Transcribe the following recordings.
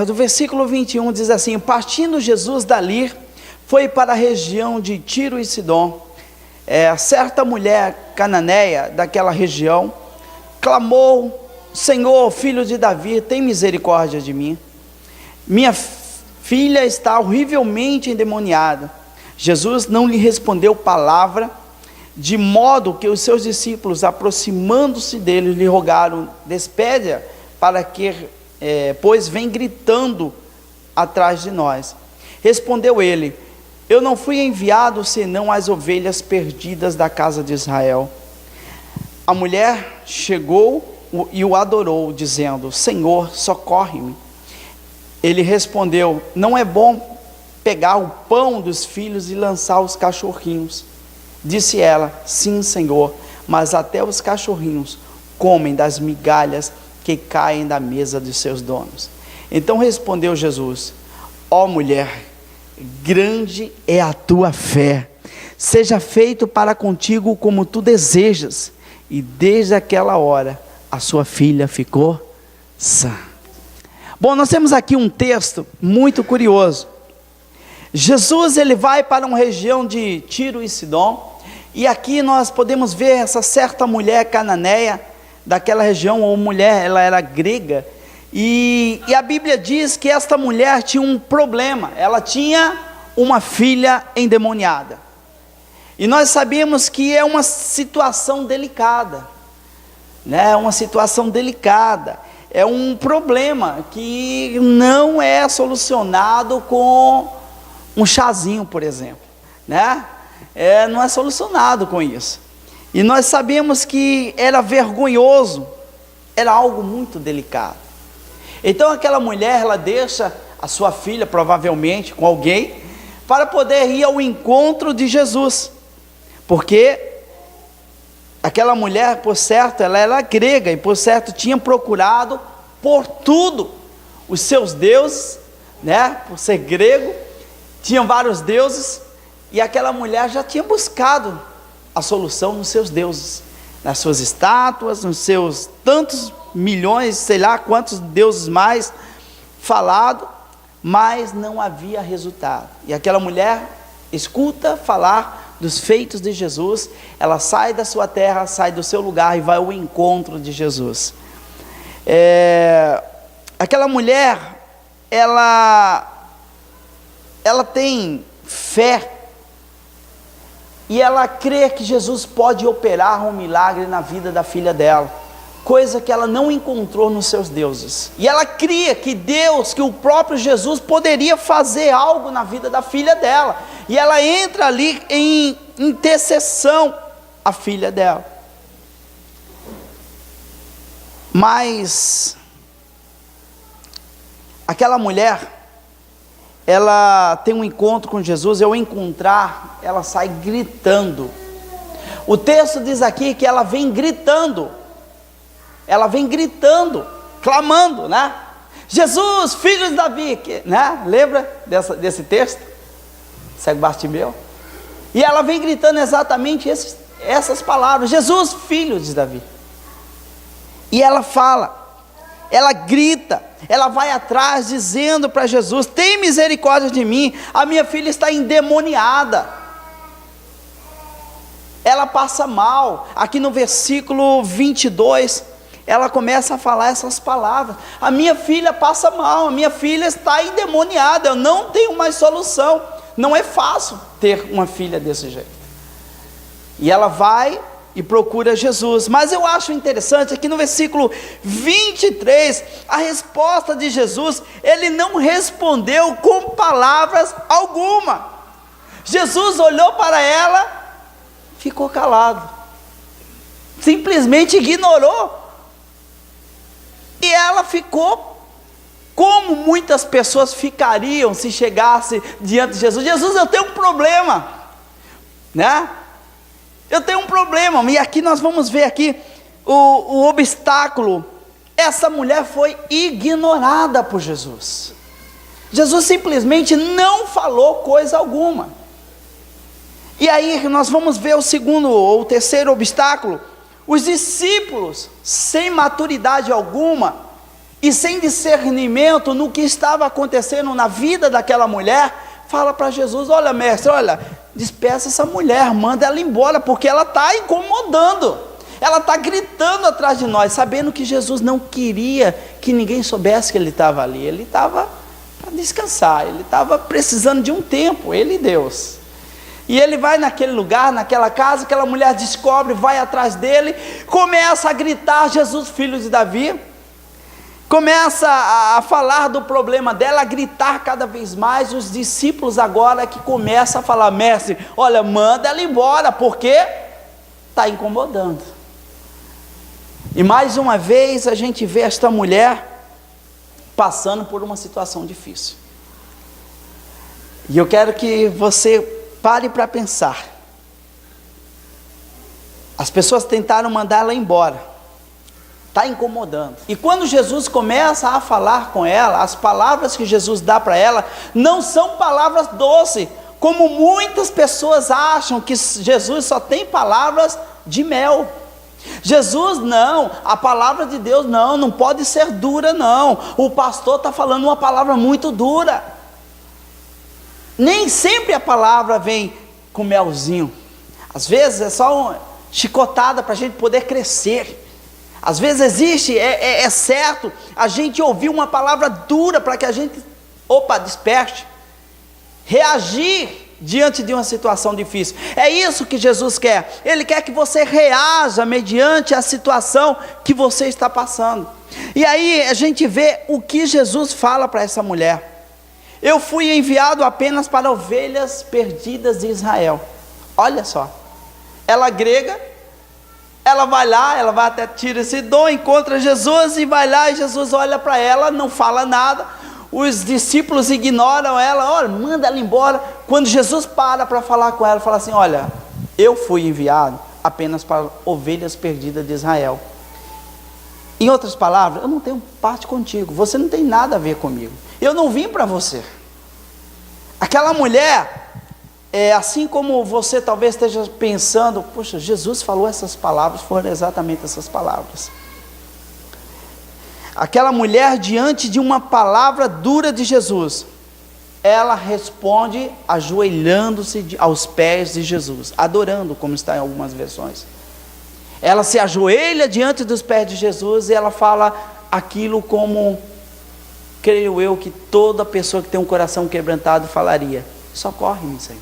Do versículo 21 diz assim: partindo Jesus dali, foi para a região de Tiro e Sidom. Certa mulher cananeia daquela região clamou: Senhor, filho de Davi, tem misericórdia de mim. Minha filha está horrivelmente endemoniada. Jesus não lhe respondeu palavra, de modo que os seus discípulos, aproximando-se dele, lhe rogaram: despede-a, para que, pois vem gritando atrás de nós. Respondeu ele: eu não fui enviado senão as ovelhas perdidas da casa de Israel. A mulher chegou e o adorou, dizendo: Senhor, socorre-me. Ele respondeu: não é bom pegar o pão dos filhos e lançar aos cachorrinhos. Disse ela: sim, Senhor, mas até os cachorrinhos comem das migalhas que caem da mesa de seus donos. Então respondeu Jesus: ó mulher, grande é a tua fé, seja feito para contigo como tu desejas. E desde aquela hora a sua filha ficou sã. Bom, nós temos aqui um texto muito curioso. Jesus, ele vai para uma região de Tiro e Sidom, e aqui nós podemos ver essa certa mulher cananeia daquela região, ou mulher, ela era grega, e a Bíblia diz que esta mulher tinha um problema. Ela tinha uma filha endemoniada, e nós sabemos que é uma situação delicada, né? Uma situação delicada, é um problema que não é solucionado com um chazinho, por exemplo, né? Não é solucionado com isso, e nós sabemos que era vergonhoso, era algo muito delicado. Então aquela mulher, ela deixa a sua filha, provavelmente com alguém, para poder ir ao encontro de Jesus, porque aquela mulher, por certo, ela era grega, e por certo tinha procurado por tudo os seus deuses, né? Por ser grego, tinham vários deuses, e aquela mulher já tinha buscado a solução nos seus deuses, nas suas estátuas, nos seus tantos milhões, sei lá quantos deuses mais falado, mas não havia resultado. E aquela mulher escuta falar dos feitos de Jesus, ela sai da sua terra, sai do seu lugar e vai ao encontro de Jesus. Aquela mulher, ela tem fé, e ela crê que Jesus pode operar um milagre na vida da filha dela, coisa que ela não encontrou nos seus deuses, e ela cria que Deus, que o próprio Jesus poderia fazer algo na vida da filha dela, e ela entra ali em intercessão à filha dela. Mas aquela mulher, ela tem um encontro com Jesus, e ao encontrar, ela sai gritando. O texto diz aqui que ela vem gritando, clamando, né? Jesus, filho de Davi, né? Lembra desse texto? Cego Bartimeu. E ela vem gritando exatamente essas palavras: Jesus, filho de Davi. E ela fala, ela grita, ela vai atrás dizendo para Jesus: tem misericórdia de mim, a minha filha está endemoniada, ela passa mal. Aqui no versículo 22, ela começa a falar essas palavras: a minha filha passa mal, a minha filha está endemoniada, eu não tenho mais solução. Não é fácil ter uma filha desse jeito. E ela vai e procura Jesus. Mas eu acho interessante aqui no versículo 23, a resposta de Jesus, ele não respondeu com palavras alguma. Jesus olhou para ela, ficou calado, simplesmente ignorou, e ela ficou como muitas pessoas ficariam se chegasse diante de Jesus: Jesus, eu tenho um problema, né? Eu tenho um problema. E aqui nós vamos ver aqui o obstáculo. Essa mulher foi ignorada por Jesus. Jesus simplesmente não falou coisa alguma. E aí nós vamos ver o segundo ou o terceiro obstáculo. Os discípulos, sem maturidade alguma, e sem discernimento no que estava acontecendo na vida daquela mulher, fala para Jesus: olha, mestre, olha, despeça essa mulher, manda ela embora, porque ela está incomodando, ela está gritando atrás de nós, sabendo que Jesus não queria que ninguém soubesse que ele estava ali, ele estava para descansar, ele estava precisando de um tempo, ele e Deus. E ele vai naquele lugar, naquela casa, aquela mulher descobre, vai atrás dele, começa a gritar: Jesus, filho de Davi. Começa a falar do problema dela, a gritar cada vez mais. Os discípulos agora que começam a falar: mestre, olha, manda ela embora, porque está incomodando. E mais uma vez a gente vê esta mulher passando por uma situação difícil. E eu quero que você pare para pensar. As pessoas tentaram mandar ela embora, está incomodando. E quando Jesus começa a falar com ela, as palavras que Jesus dá para ela não são palavras doces, como muitas pessoas acham que Jesus só tem palavras de mel. Jesus não, a palavra de Deus não pode ser dura não. O pastor está falando uma palavra muito dura. Nem sempre a palavra vem com melzinho. Às vezes é só uma chicotada para a gente poder crescer. Às vezes existe, é certo, a gente ouvir uma palavra dura para que a gente, desperte, reagir diante de uma situação difícil. É isso que Jesus quer. Ele quer que você reaja mediante a situação que você está passando. E aí a gente vê o que Jesus fala para essa mulher: eu fui enviado apenas para ovelhas perdidas de Israel. Olha só, ela grega, ela vai lá, ela vai até Tiro e Sidom, encontra Jesus e vai lá, e Jesus olha para ela, não fala nada. Os discípulos ignoram ela: olha, manda ela embora. Quando Jesus para falar com ela, fala assim: olha, eu fui enviado apenas para ovelhas perdidas de Israel. Em outras palavras, eu não tenho parte contigo, você não tem nada a ver comigo, eu não vim para você. Aquela mulher, assim como você talvez esteja pensando: poxa, Jesus falou essas palavras, foram exatamente essas palavras. Aquela mulher, diante de uma palavra dura de Jesus, ela responde ajoelhando-se aos pés de Jesus, adorando, como está em algumas versões. Ela se ajoelha diante dos pés de Jesus e ela fala aquilo como, creio eu, que toda pessoa que tem um coração quebrantado falaria: socorre-me, Senhor,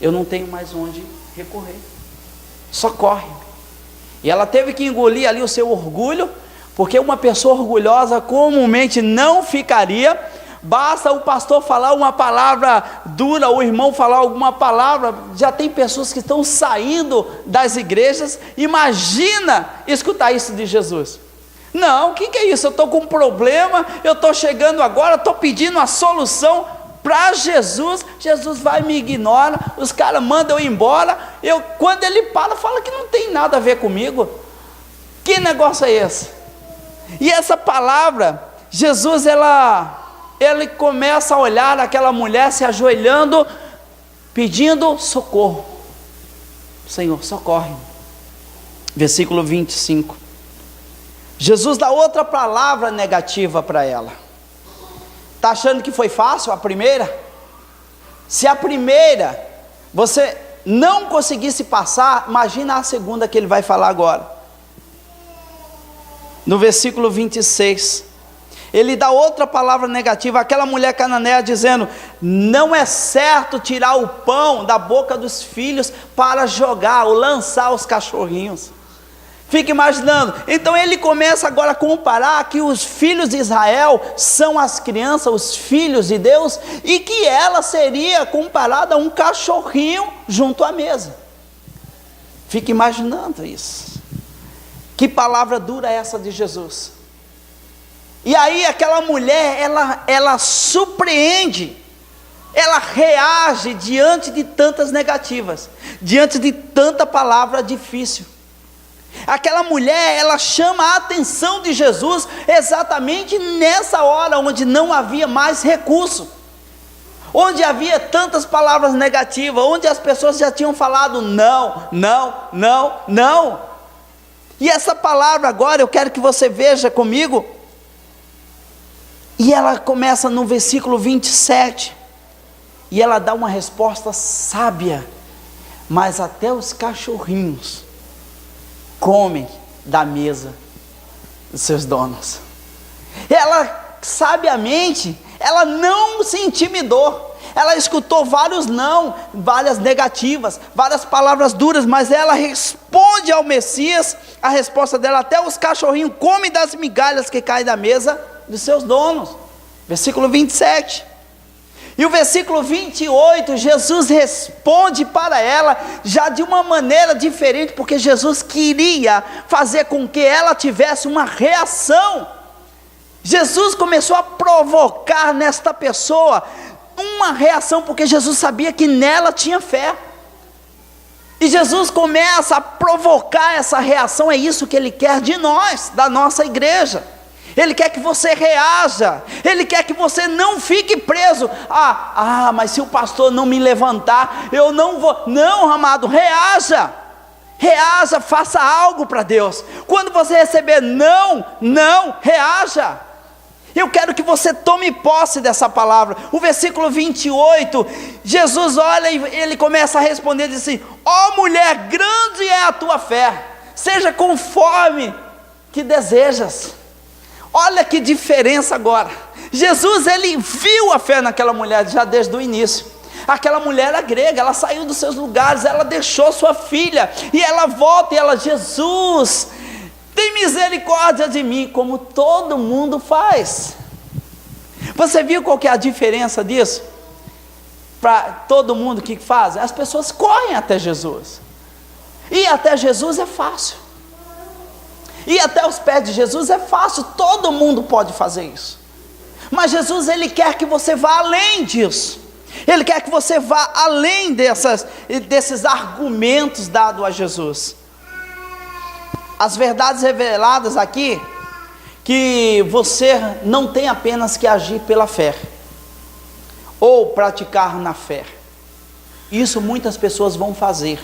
eu não tenho mais onde recorrer, socorre-me. E ela teve que engolir ali o seu orgulho, porque uma pessoa orgulhosa comumente não ficaria. Basta o pastor falar uma palavra dura, o irmão falar alguma palavra, já tem pessoas que estão saindo das igrejas. Imagina escutar isso de Jesus: não, o que é isso? Eu estou com um problema, eu estou chegando agora, estou pedindo a solução para Jesus, Jesus vai e me ignora, os caras mandam eu embora, quando ele fala que não tem nada a ver comigo. Que negócio é esse? E essa palavra, Jesus, ele começa a olhar aquela mulher se ajoelhando, pedindo socorro: Senhor, socorre-me. Versículo 25. Jesus dá outra palavra negativa para ela. Está achando que foi fácil a primeira? Se a primeira você não conseguisse passar, imagina a segunda que ele vai falar agora. No versículo 26, ele dá outra palavra negativa àquela mulher cananeia, dizendo: não é certo tirar o pão da boca dos filhos para jogar ou lançar aos cachorrinhos. Fica imaginando. Então ele começa agora a comparar que os filhos de Israel são as crianças, os filhos de Deus, e que ela seria comparada a um cachorrinho junto à mesa. Fica imaginando isso. Que palavra dura é essa de Jesus? E aí aquela mulher, ela surpreende, ela reage diante de tantas negativas, diante de tanta palavra difícil. Aquela mulher, ela chama a atenção de Jesus exatamente nessa hora onde não havia mais recurso, onde havia tantas palavras negativas, onde as pessoas já tinham falado não, não, não, não. E essa palavra agora, eu quero que você veja comigo, E ela começa no versículo 27, e ela dá uma resposta sábia: mas até os cachorrinhos comem da mesa dos seus donos. Ela, sabiamente, ela não se intimidou. Ela escutou vários não, várias negativas, várias palavras duras, mas ela responde ao Messias. A resposta dela: até os cachorrinhos comem das migalhas que caem da mesa dos seus donos. Versículo 27. E o versículo 28, Jesus responde para ela, já de uma maneira diferente, porque Jesus queria fazer com que ela tivesse uma reação. Jesus começou a provocar nesta pessoa uma reação, porque Jesus sabia que nela tinha fé. E Jesus começa a provocar essa reação. É isso que Ele quer de nós, da nossa igreja. Ele quer que você reaja. Ele quer que você não fique preso. Mas se o pastor não me levantar, eu não vou. Não, amado, reaja. Reaja, faça algo para Deus. Quando você receber não, reaja. Eu quero que você tome posse dessa palavra. O versículo 28, Jesus olha e ele começa a responder, diz assim: ó mulher, grande é a tua fé, seja conforme que desejas. Olha que diferença agora. Jesus, ele viu a fé naquela mulher já desde o início. Aquela mulher era grega, ela saiu dos seus lugares, ela deixou sua filha, e ela volta e ela: Jesus, tem misericórdia de mim, como todo mundo faz. Você viu qual que é a diferença disso? Para todo mundo que faz, as pessoas correm até Jesus. Ir até Jesus é fácil. Ir até os pés de Jesus é fácil, todo mundo pode fazer isso. Mas Jesus, ele quer que você vá além disso. Ele quer que você vá além desses argumentos dados a Jesus. As verdades reveladas aqui, que você não tem apenas que agir pela fé, ou praticar na fé. Isso muitas pessoas vão fazer.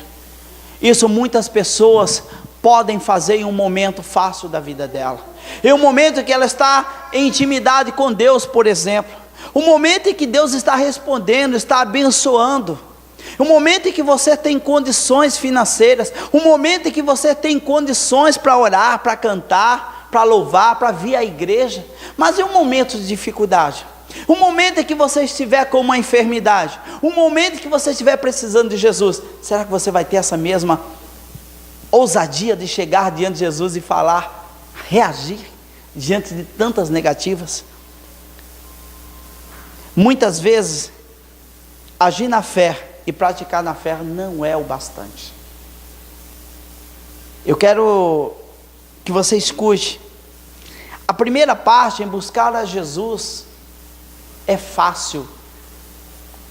Isso muitas pessoas podem fazer em um momento fácil da vida dela. Em um momento que ela está em intimidade com Deus, por exemplo. O momento em que Deus está respondendo, está abençoando. O momento em que você tem condições financeiras, o momento em que você tem condições para orar, para cantar, para louvar, para vir à igreja. Mas em um momento de dificuldade, o momento em que você estiver com uma enfermidade, o momento em que você estiver precisando de Jesus, será que você vai ter essa mesma ousadia de chegar diante de Jesus e falar, reagir diante de tantas negativas? Muitas vezes, agir na fé e praticar na fé não é o bastante. Eu quero que você escute. A primeira parte, em buscar a Jesus, é fácil.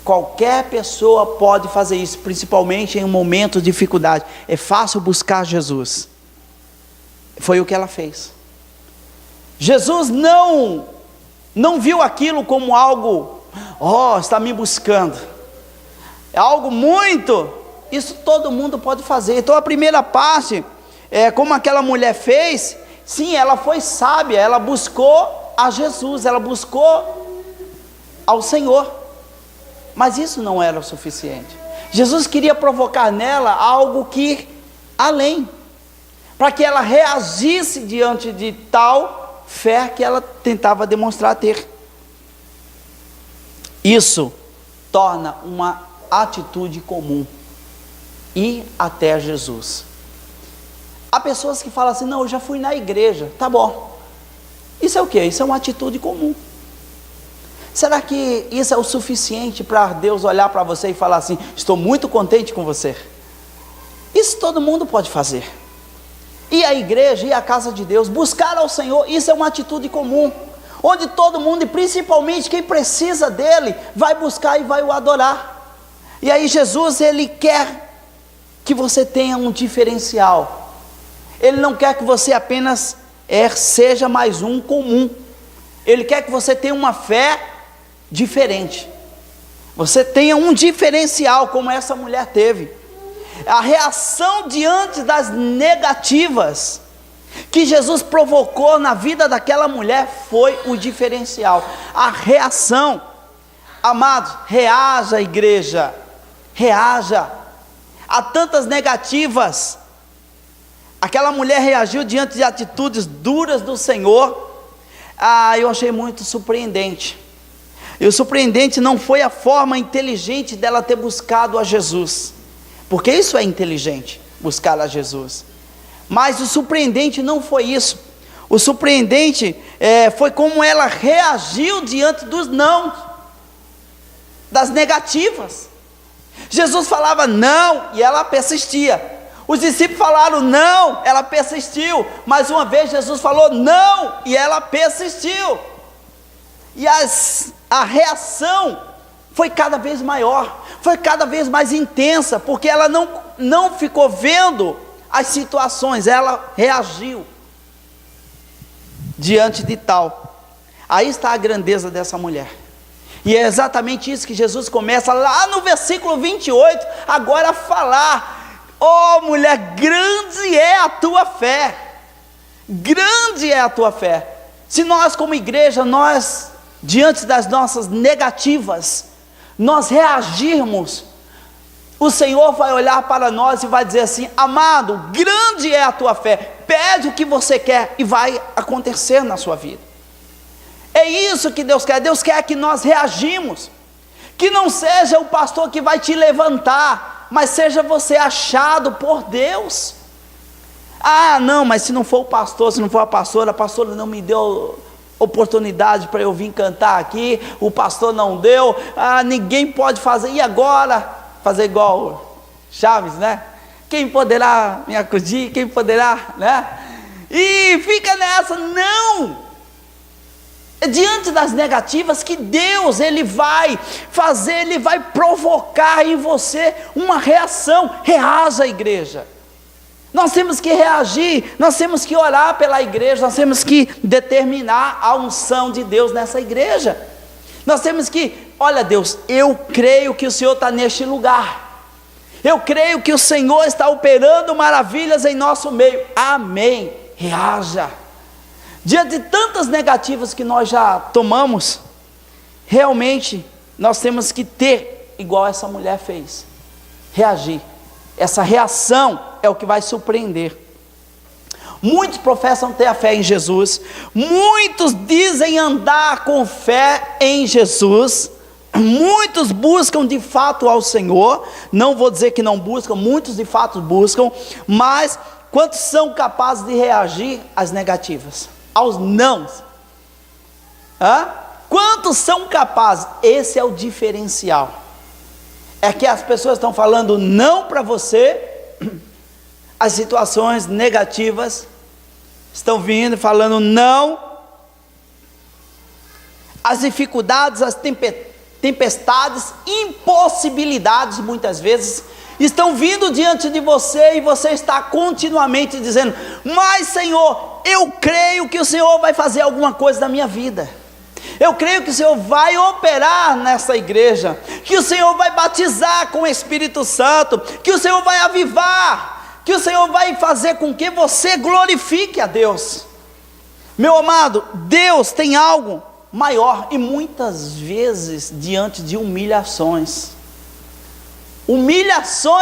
Qualquer pessoa pode fazer isso, principalmente em um momento de dificuldade. É fácil buscar Jesus. Foi o que ela fez. Jesus não viu aquilo como algo, está me buscando. É algo muito, isso todo mundo pode fazer. Então a primeira parte, como aquela mulher fez, sim, ela foi sábia, ela buscou a Jesus, ela buscou ao Senhor. Mas isso não era o suficiente. Jesus queria provocar nela algo que além, para que ela reagisse diante de tal fé que ela tentava demonstrar ter. Isso torna uma atitude comum, ir até Jesus. Há pessoas que falam assim: não, eu já fui na igreja, tá bom. Isso é o que? Isso é uma atitude comum. Será que isso é o suficiente para Deus olhar para você e falar assim: estou muito contente com você? Isso todo mundo pode fazer. Ir à igreja, ir à casa de Deus, buscar ao Senhor, isso é uma atitude comum, onde todo mundo, e principalmente quem precisa dele, vai buscar e vai o adorar. E aí Jesus, ele quer que você tenha um diferencial. Ele não quer que você apenas seja mais um comum. Ele quer que você tenha uma fé diferente. Você tenha um diferencial, como essa mulher teve. A reação diante das negativas que Jesus provocou na vida daquela mulher foi o diferencial, a reação. Amados, reaja, igreja, reaja. Há tantas negativas. Aquela mulher reagiu diante de atitudes duras do Senhor. Eu achei muito surpreendente. E o surpreendente não foi a forma inteligente dela ter buscado a Jesus, porque isso é inteligente, buscar a Jesus. Mas o surpreendente não foi isso. O surpreendente foi como ela reagiu diante dos não, das negativas. Jesus falava não e ela persistia. Os discípulos falaram não, ela persistiu. Mais uma vez Jesus falou não e ela persistiu. E a reação foi cada vez maior, foi cada vez mais intensa, porque ela não ficou vendo as situações, ela reagiu diante de tal. Aí está a grandeza dessa mulher. E é exatamente isso que Jesus começa lá no versículo 28, agora a falar: oh mulher, grande é a tua fé, grande é a tua fé. Se nós como igreja, nós diante das nossas negativas, nós reagirmos, o Senhor vai olhar para nós e vai dizer assim: amado, grande é a tua fé, pede o que você quer e vai acontecer na sua vida. É isso que Deus quer que nós reagimos, que não seja o pastor que vai te levantar, mas seja você achado por Deus. Não, mas se não for o pastor, se não for a pastora não me deu oportunidade para eu vir cantar aqui, o pastor não deu, ninguém pode fazer, e agora? Fazer igual Chaves, né? Quem poderá me acudir, quem poderá, né? E fica nessa, não! É diante das negativas que Deus, Ele vai fazer, Ele vai provocar em você uma reação. Reaja, igreja. Nós temos que reagir, nós temos que orar pela igreja, nós temos que determinar a unção de Deus nessa igreja. Nós temos que, olha Deus, eu creio que o Senhor está neste lugar, eu creio que o Senhor está operando maravilhas em nosso meio, amém. Reaja. Diante de tantas negativas que nós já tomamos, realmente nós temos que ter, igual essa mulher fez, reagir. Essa reação é o que vai surpreender. Muitos professam ter a fé em Jesus, muitos dizem andar com fé em Jesus, muitos buscam de fato ao Senhor, não vou dizer que não buscam, muitos de fato buscam, mas quantos são capazes de reagir às negativas? Aos nãos? Quantos são capazes? Esse é o diferencial. É que as pessoas estão falando não para você, as situações negativas estão vindo falando não, as dificuldades, as tempestades, impossibilidades muitas vezes estão vindo diante de você e você está continuamente dizendo: mas Senhor, eu creio que o Senhor vai fazer alguma coisa na minha vida, eu creio que o Senhor vai operar nessa igreja, que o Senhor vai batizar com o Espírito Santo, que o Senhor vai avivar, que o Senhor vai fazer com que você glorifique a Deus. Meu amado, Deus tem algo maior, e muitas vezes diante de humilhações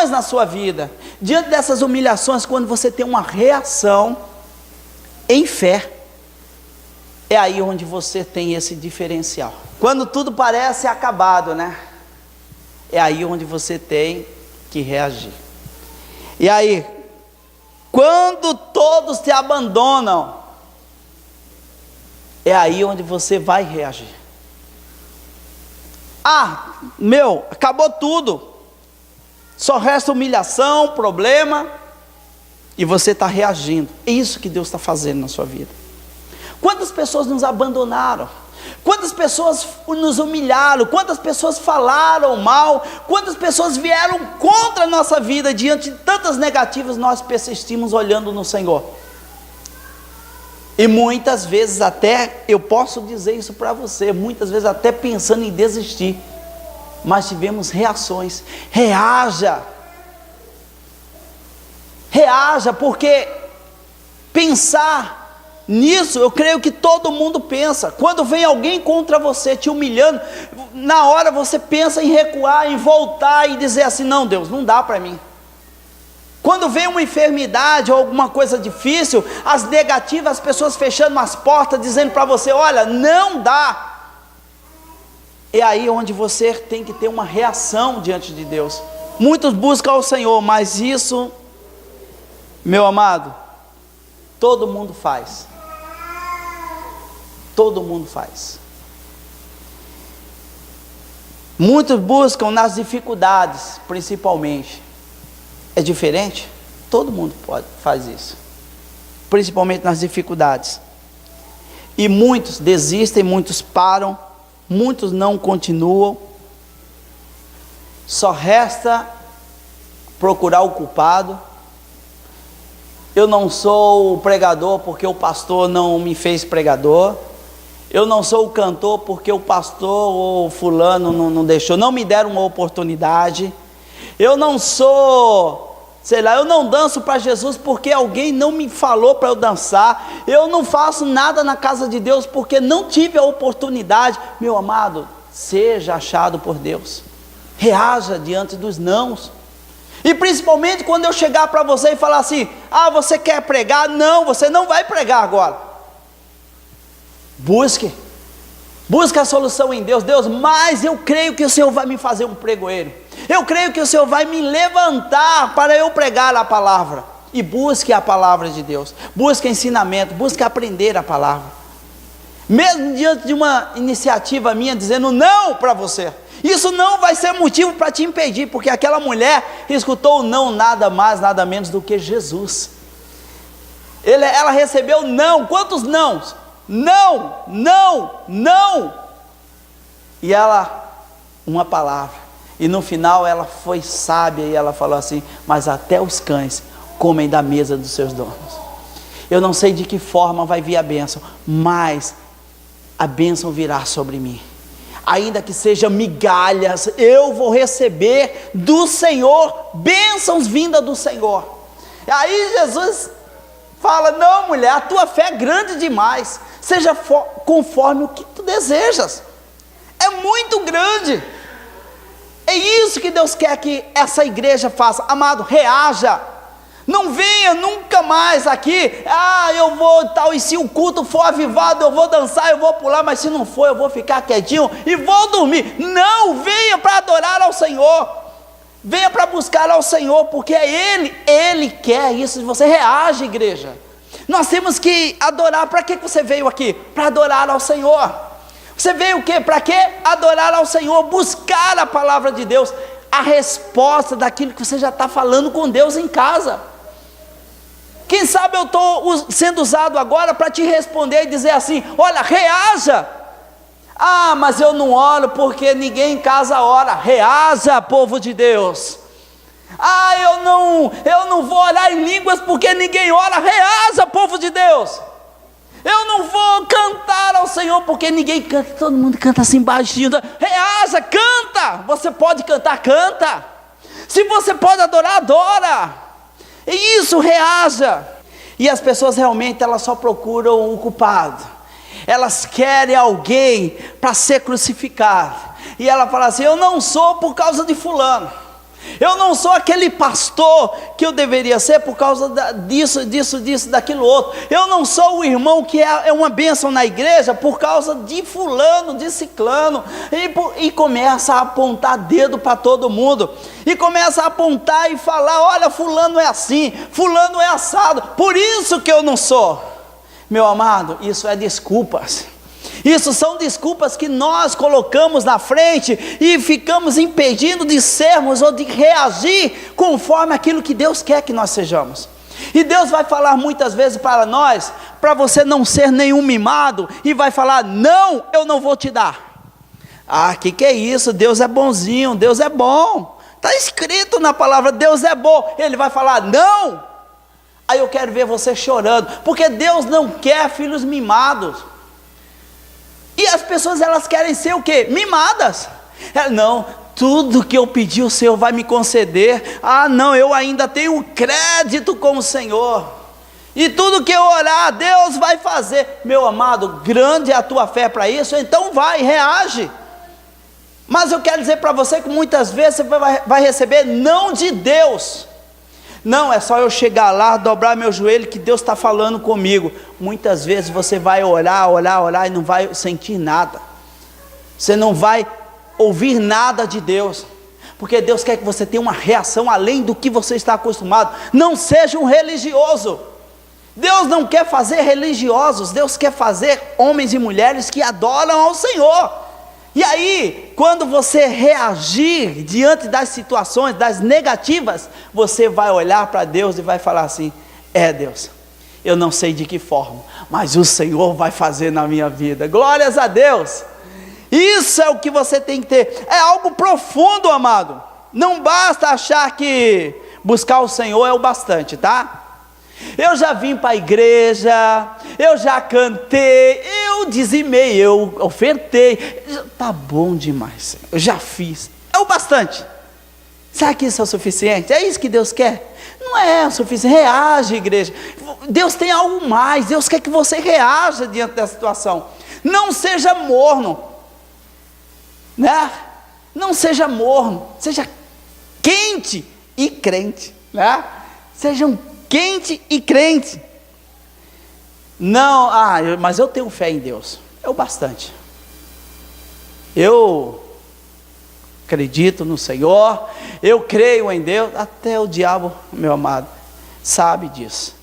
na sua vida, diante dessas humilhações, quando você tem uma reação em fé, é aí onde você tem esse diferencial. Quando tudo parece acabado, né? É aí onde você tem que reagir. E aí, quando todos te abandonam, é aí onde você vai reagir. Acabou tudo, só resta humilhação, problema, e você está reagindo. É isso que Deus está fazendo na sua vida. Quantas pessoas nos abandonaram? Quantas pessoas nos humilharam? Quantas pessoas falaram mal? Quantas pessoas vieram contra a nossa vida? Diante de tantas negativas, nós persistimos olhando no Senhor. E muitas vezes até, eu posso dizer isso para você, muitas vezes até pensando em desistir, mas tivemos reações. Reaja, porque pensar nisso, eu creio que todo mundo pensa. Quando vem alguém contra você, te humilhando, na hora você pensa em recuar, em voltar e dizer assim: não, Deus, não dá para mim. Quando vem uma enfermidade ou alguma coisa difícil, as negativas, as pessoas fechando as portas, dizendo para você: olha, não dá. É aí onde você tem que ter uma reação diante de Deus. Muitos buscam ao Senhor, mas isso, meu amado, todo mundo faz. Todo mundo faz. Muitos buscam nas dificuldades, principalmente. É diferente? Todo mundo faz isso. Principalmente nas dificuldades. E muitos desistem, muitos param, muitos não continuam. Só resta procurar o culpado. Eu não sou o pregador porque o pastor não me fez pregador. Eu não sou o cantor porque o pastor ou fulano não deixou, não me deram uma oportunidade. Eu não sou, sei lá, eu não danço para Jesus porque alguém não me falou para eu dançar. Eu não faço nada na casa de Deus porque não tive a oportunidade. Meu amado, seja achado por Deus. Reaja diante dos nãos. E principalmente quando eu chegar para você e falar assim: ah, você quer pregar? Não, você não vai pregar agora. Busque a solução em Deus. Deus, mas eu creio que o Senhor vai me fazer um pregoeiro. Eu creio que o Senhor vai me levantar para eu pregar a palavra. E busque a palavra de Deus. Busque ensinamento, busque aprender a palavra. Mesmo diante de uma iniciativa minha dizendo não para você, isso não vai ser motivo para te impedir, porque aquela mulher escutou o não nada mais, nada menos do que Jesus. Ela recebeu não. Quantos nãos? Não, não, não. E ela, uma palavra. E no final ela foi sábia e ela falou assim: mas até os cães comem da mesa dos seus donos. Eu não sei de que forma vai vir a bênção, mas a bênção virá sobre mim. Ainda que seja migalhas, eu vou receber do Senhor, bênçãos vindas do Senhor. E aí Jesus fala: não, mulher, a tua fé é grande demais. Seja conforme o que tu desejas. É muito grande. É isso que Deus quer que essa igreja faça. Amado, reaja. Não venha nunca mais aqui: ah, eu vou tal, e se o culto for avivado, eu vou dançar, eu vou pular, mas se não for, eu vou ficar quietinho e vou dormir. Não, venha para adorar ao Senhor. Venha para buscar ao Senhor, porque é Ele quer isso de você. Reage, igreja. Nós temos que adorar. Para que você veio aqui? Para adorar ao Senhor. Você veio o quê? Para quê? Adorar ao Senhor, buscar a palavra de Deus, a resposta daquilo que você já está falando com Deus em casa. Quem sabe eu estou sendo usado agora para te responder e dizer assim: olha, reaja. Ah, mas eu não oro porque ninguém em casa ora. Reaja, povo de Deus. Ah, eu não vou orar em línguas porque ninguém ora. Reaja, povo de Deus. Eu não vou cantar ao Senhor porque ninguém canta. Todo mundo canta assim baixinho. Reaja, canta. Você pode cantar, canta. Se você pode adorar, adora. E isso, reaja. E as pessoas realmente, elas só procuram o culpado. Elas querem alguém para ser crucificado. E ela fala assim: eu não sou por causa de fulano. Eu não sou aquele pastor que eu deveria ser por causa disso, daquilo outro. Eu não sou o irmão que é uma bênção na igreja por causa de fulano, de ciclano. E começa a apontar dedo para todo mundo. E começa a apontar e falar: olha, fulano é assim, fulano é assado, por isso que eu não sou. Meu amado, isso é desculpas. Isso são desculpas que nós colocamos na frente e ficamos impedindo de sermos ou de reagir conforme aquilo que Deus quer que nós sejamos. E Deus vai falar muitas vezes para nós, para você não ser nenhum mimado, e vai falar: não, eu não vou te dar. Ah, que é isso? Deus é bonzinho, Deus é bom. Está escrito na palavra: Deus é bom. Ele vai falar: não. Aí eu quero ver você chorando, porque Deus não quer filhos mimados. E as pessoas, elas querem ser o quê? Mimadas. Não, tudo que eu pedi o Senhor vai me conceder. Ah, não, eu ainda tenho crédito com o Senhor. E tudo que eu orar, Deus vai fazer. Meu amado, grande é a tua fé para isso, então vai, reage. Mas eu quero dizer para você que muitas vezes você vai receber não de Deus. Não, é só eu chegar lá, dobrar meu joelho que Deus está falando comigo. Muitas vezes você vai orar e não vai sentir nada. Você não vai ouvir nada de Deus. Porque Deus quer que você tenha uma reação além do que você está acostumado. Não seja um religioso. Deus não quer fazer religiosos. Deus quer fazer homens e mulheres que adoram ao Senhor. E aí, quando você reagir diante das situações, das negativas, você vai olhar para Deus e vai falar assim: Deus, eu não sei de que forma, mas o Senhor vai fazer na minha vida. Glórias a Deus. Isso é o que você tem que ter. É algo profundo, amado. Não basta achar que buscar o Senhor é o bastante, tá? Eu já vim para a igreja, eu já cantei, eu dizimei, eu ofertei, tá bom demais, eu já fiz, é o bastante. Será que isso é o suficiente? É isso que Deus quer? Não é o suficiente. Reage, igreja. Deus tem algo mais. Deus quer que você reaja diante da situação. Não seja morno, né? Não seja morno, seja quente e crente, né? Sejam quente e crente. Não, mas eu tenho fé em Deus, é o bastante. Eu acredito no Senhor, eu creio em Deus. Até o diabo, meu amado, sabe disso,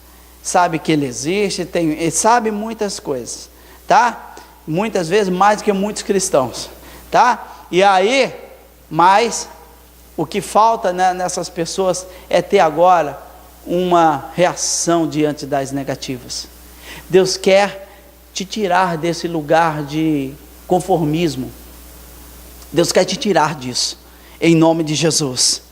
sabe que Ele existe, ele sabe muitas coisas, tá? Muitas vezes mais do que muitos cristãos, tá? E aí, mas o que falta, né, nessas pessoas é ter agora uma reação diante das negativas. Deus quer te tirar desse lugar de conformismo. Deus quer te tirar disso, em nome de Jesus.